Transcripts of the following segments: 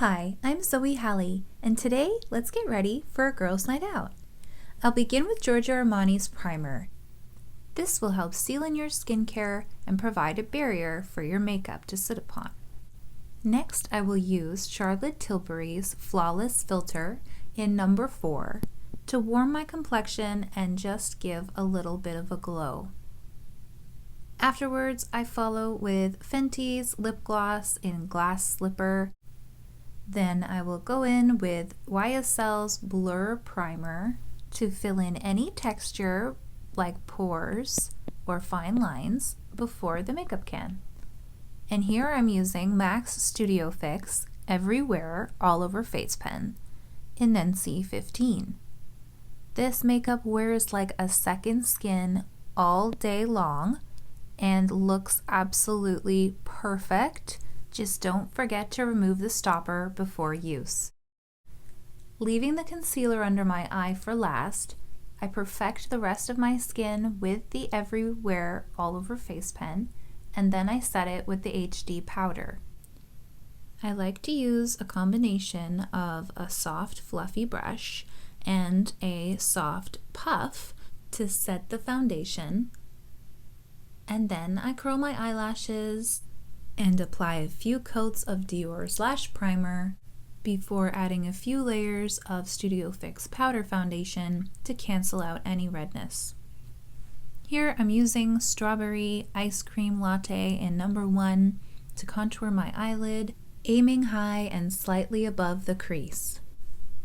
Hi, I'm Zoe Halley, and today let's get ready for a girls' night out. I'll begin with Giorgio Armani's primer. This will help seal in your skincare and provide a barrier for your makeup to sit upon. Next, I will use Charlotte Tilbury's Flawless Filter in number 4 to warm my complexion and just give a little bit of a glow. Afterwards, I follow with Fenty's Lip Gloss in Glass Slipper. Then I will go in with YSL's Blur Primer to fill in any texture like pores or fine lines before the makeup can. And here I'm using MAC's Studio Fix Everywhere All Over Face Pen in NC15. This makeup wears like a second skin all day long and looks absolutely perfect. Just don't forget to remove the stopper before use. Leaving the concealer under my eye for last, I perfect the rest of my skin with the Everywhere All Over Face Pen, and then I set it with the HD powder. I like to use a combination of a soft fluffy brush and a soft puff to set the foundation, and then I curl my eyelashes and apply a few coats of Dior's Lash Primer before adding a few layers of Studio Fix Powder Foundation to cancel out any redness. Here I'm using Strawberry Ice Cream Latte in number 1 to contour my eyelid, aiming high and slightly above the crease.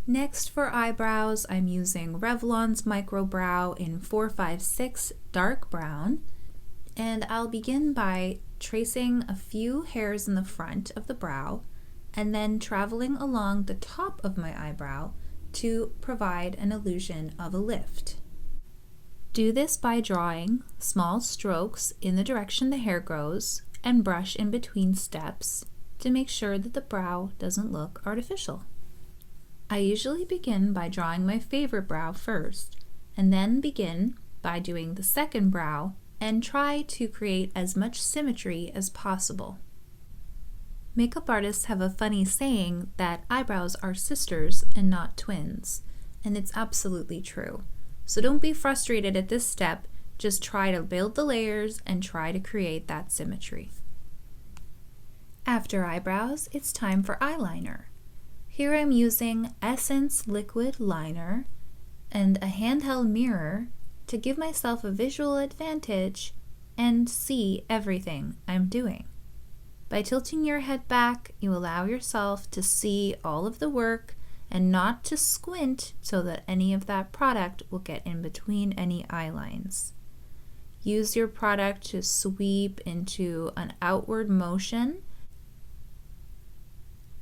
Next for eyebrows, I'm using Revlon's Micro Brow in 456 Dark Brown, and I'll begin by tracing a few hairs in the front of the brow and then traveling along the top of my eyebrow to provide an illusion of a lift. Do this by drawing small strokes in the direction the hair grows and brush in between steps to make sure that the brow doesn't look artificial. I usually begin by drawing my favorite brow first and then begin by doing the second brow and try to create as much symmetry as possible. Makeup artists have a funny saying that eyebrows are sisters and not twins, and it's absolutely true. So don't be frustrated at this step, just try to build the layers and try to create that symmetry. After eyebrows, it's time for eyeliner. Here I'm using Essence Liquid Liner and a handheld mirror to give myself a visual advantage and see everything I'm doing. By tilting your head back, you allow yourself to see all of the work and not to squint so that any of that product will get in between any eye lines. Use your product to sweep into an outward motion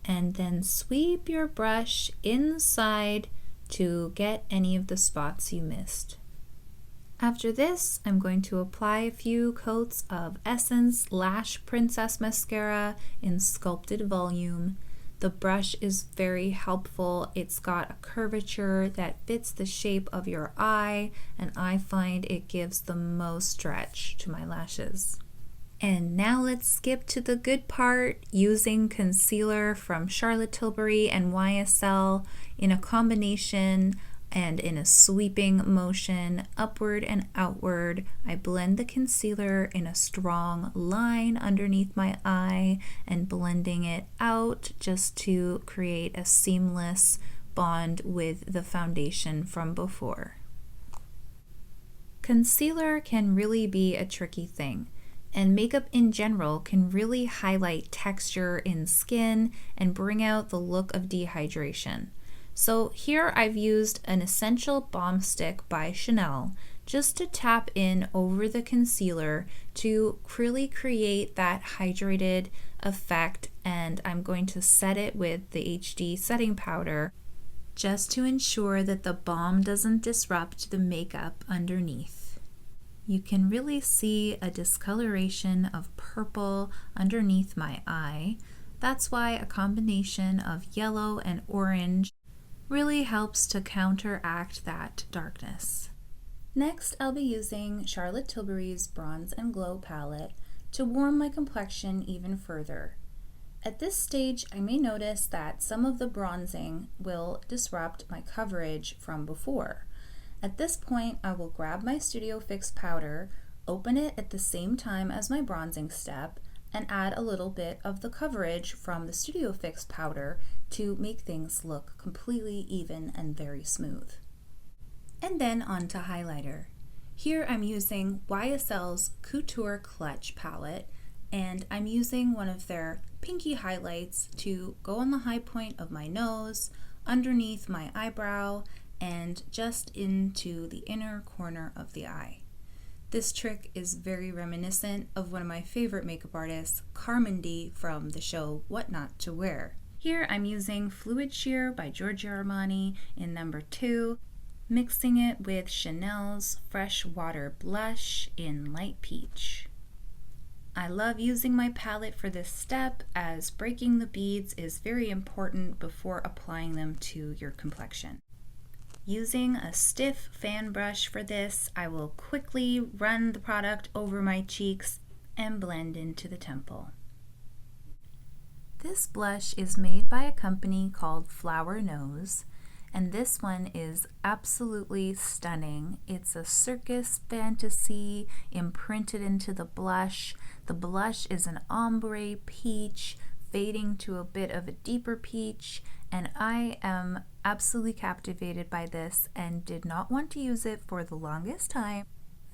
and then sweep your brush inside to get any of the spots you missed. After this, I'm going to apply a few coats of Essence Lash Princess Mascara in Sculpted Volume. The brush is very helpful. It's got a curvature that fits the shape of your eye, and I find it gives the most stretch to my lashes. And now let's skip to the good part, using concealer from Charlotte Tilbury and YSL in a combination and in a sweeping motion upward and outward. I blend the concealer in a strong line underneath my eye and blending it out just to create a seamless bond with the foundation from before. Concealer can really be a tricky thing, and makeup in general can really highlight texture in skin and bring out the look of dehydration. So here I've used an Essential Balm Stick by Chanel just to tap in over the concealer to really create that hydrated effect, and I'm going to set it with the HD setting powder just to ensure that the balm doesn't disrupt the makeup underneath. You can really see a discoloration of purple underneath my eye. That's why a combination of yellow and orange really helps to counteract that darkness. Next, I'll be using Charlotte Tilbury's Bronze and Glow palette to warm my complexion even further. At this stage, I may notice that some of the bronzing will disrupt my coverage from before. At this point, I will grab my Studio Fix powder, open it at the same time as my bronzing step, and add a little bit of the coverage from the Studio Fix powder to make things look completely even and very smooth. And then on to highlighter. Here I'm using YSL's Couture Clutch palette, and I'm using one of their pinky highlights to go on the high point of my nose, underneath my eyebrow, and just into the inner corner of the eye. This trick is very reminiscent of one of my favorite makeup artists, Carmen D from the show What Not to Wear. Here I'm using Fluid Sheer by Giorgio Armani in number 2, mixing it with Chanel's Fresh Water Blush in Light Peach. I love using my palette for this step, as breaking the beads is very important before applying them to your complexion. Using a stiff fan brush for this, I will quickly run the product over my cheeks and blend into the temple. This blush is made by a company called Flower Nose, and this one is absolutely stunning. It's a circus fantasy imprinted into the blush. The blush is an ombre peach, fading to a bit of a deeper peach, and I am absolutely captivated by this and did not want to use it for the longest time,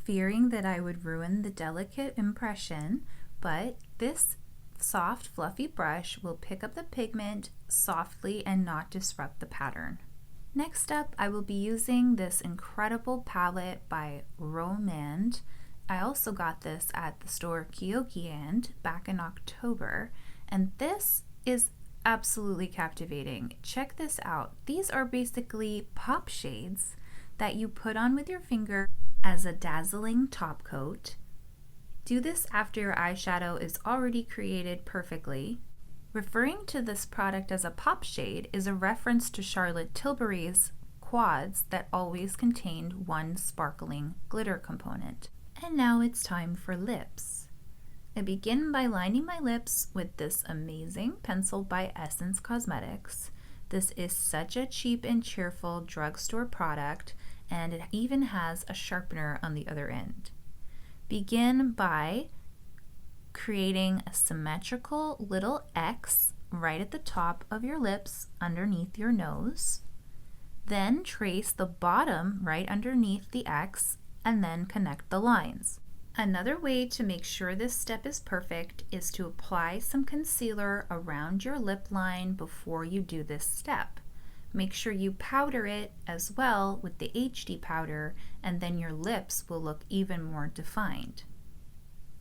fearing that I would ruin the delicate impression, but this soft, fluffy brush will pick up the pigment softly and not disrupt the pattern. Next up, I will be using this incredible palette by Romand. I also got this at the store Kyokiand back in October, and this is absolutely captivating. Check this out. These are basically pop shades that you put on with your finger as a dazzling top coat. Do this after your eyeshadow is already created perfectly. Referring to this product as a pop shade is a reference to Charlotte Tilbury's quads that always contained one sparkling glitter component. And now it's time for lips. I begin by lining my lips with this amazing pencil by Essence Cosmetics. This is such a cheap and cheerful drugstore product, and it even has a sharpener on the other end. Begin by creating a symmetrical little X right at the top of your lips underneath your nose. Then trace the bottom right underneath the X and then connect the lines. Another way to make sure this step is perfect is to apply some concealer around your lip line before you do this step. Make sure you powder it as well with the HD powder, and then your lips will look even more defined.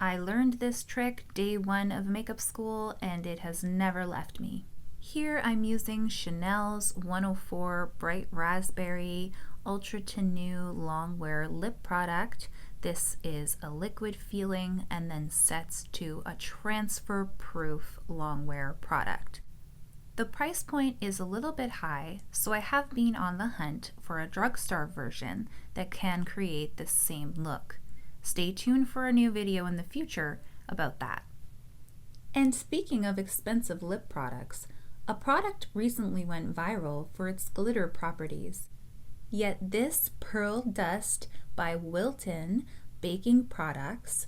I learned this trick day 1 of makeup school, and it has never left me. Here I'm using Chanel's 104 Bright Raspberry Ultra Tenue Longwear Lip Product. This is a liquid feeling and then sets to a transfer-proof longwear product. The price point is a little bit high, so I have been on the hunt for a drugstore version that can create the same look. Stay tuned for a new video in the future about that. And speaking of expensive lip products, a product recently went viral for its glitter properties. Yet this Pearl Dust by Wilton Baking Products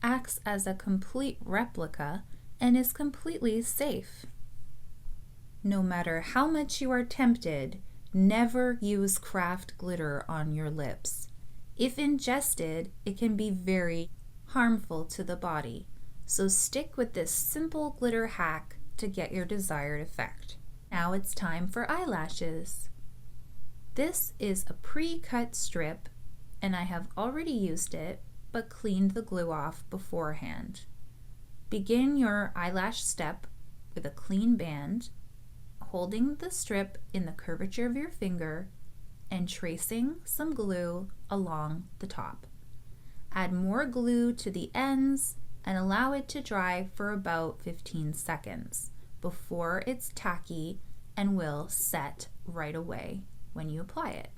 acts as a complete replica and is completely safe. No matter how much you are tempted, never use craft glitter on your lips. If ingested, it can be very harmful to the body, so stick with this simple glitter hack to get your desired effect. Now it's time for eyelashes. This is a pre-cut strip, and I have already used it, but cleaned the glue off beforehand. Begin your eyelash step with a clean band, holding the strip in the curvature of your finger and tracing some glue along the top. Add more glue to the ends and allow it to dry for about 15 seconds before it's tacky and will set right away when you apply it.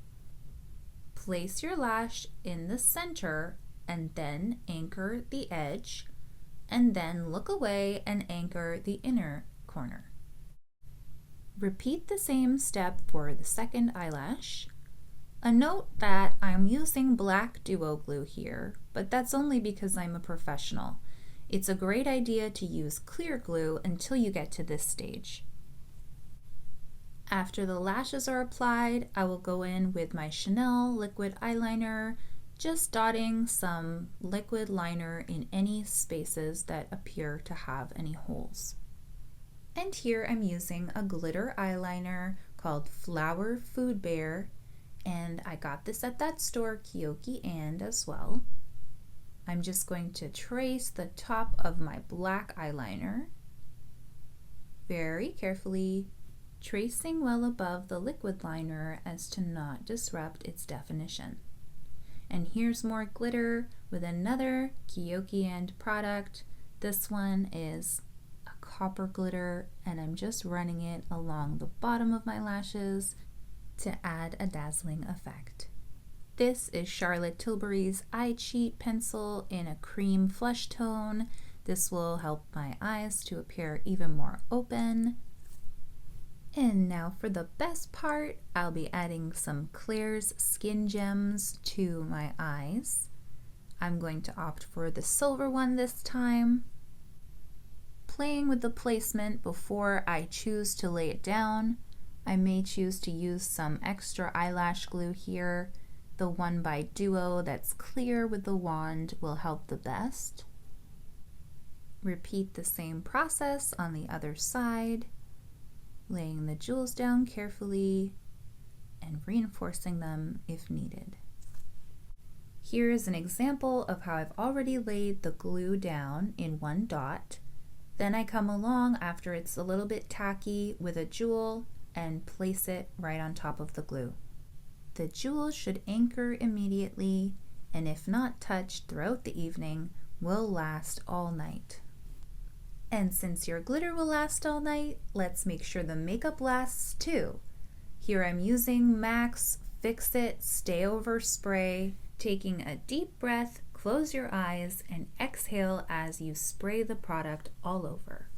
Place your lash in the center and then anchor the edge, and then look away and anchor the inner corner. Repeat the same step for the second eyelash. A note that I'm using black duo glue here, but that's only because I'm a professional. It's a great idea to use clear glue until you get to this stage. After the lashes are applied, I will go in with my Chanel liquid eyeliner, just dotting some liquid liner in any spaces that appear to have any holes. And here I'm using a glitter eyeliner called Flower Food Bear, and I got this at that store, Kyoki and as well. I'm just going to trace the top of my black eyeliner very carefully, tracing well above the liquid liner as to not disrupt its definition. And here's more glitter with another Kyoki and product. This one is a copper glitter, and I'm just running it along the bottom of my lashes to add a dazzling effect. This is Charlotte Tilbury's Eye Cheat pencil in a cream flesh tone. This will help my eyes to appear even more open. And now for the best part, I'll be adding some Claire's Skin Gems to my eyes. I'm going to opt for the silver one this time. Playing with the placement before I choose to lay it down, I may choose to use some extra eyelash glue here. The one by Duo that's clear with the wand will help the best. Repeat the same process on the other side, laying the jewels down carefully and reinforcing them if needed. Here is an example of how I've already laid the glue down in one dot. Then I come along after it's a little bit tacky with a jewel and place it right on top of the glue. The jewel should anchor immediately, and if not touched throughout the evening, will last all night. And since your glitter will last all night, let's make sure the makeup lasts too. Here I'm using MAC's Fix It Stay Over Spray. Taking a deep breath, close your eyes, and exhale as you spray the product all over.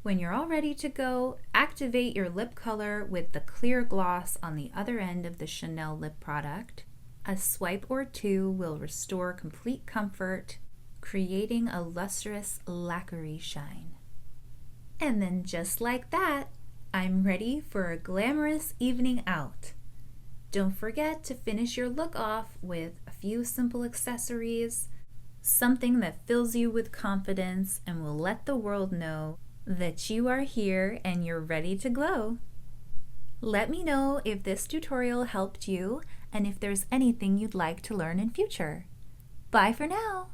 When you're all ready to go, activate your lip color with the clear gloss on the other end of the Chanel lip product. A swipe or two will restore complete comfort, creating a lustrous lacquery shine. And then just like that, I'm ready for a glamorous evening out. Don't forget to finish your look off with a few simple accessories, something that fills you with confidence and will let the world know that you are here and you're ready to glow. Let me know if this tutorial helped you and if there's anything you'd like to learn in future. Bye for now!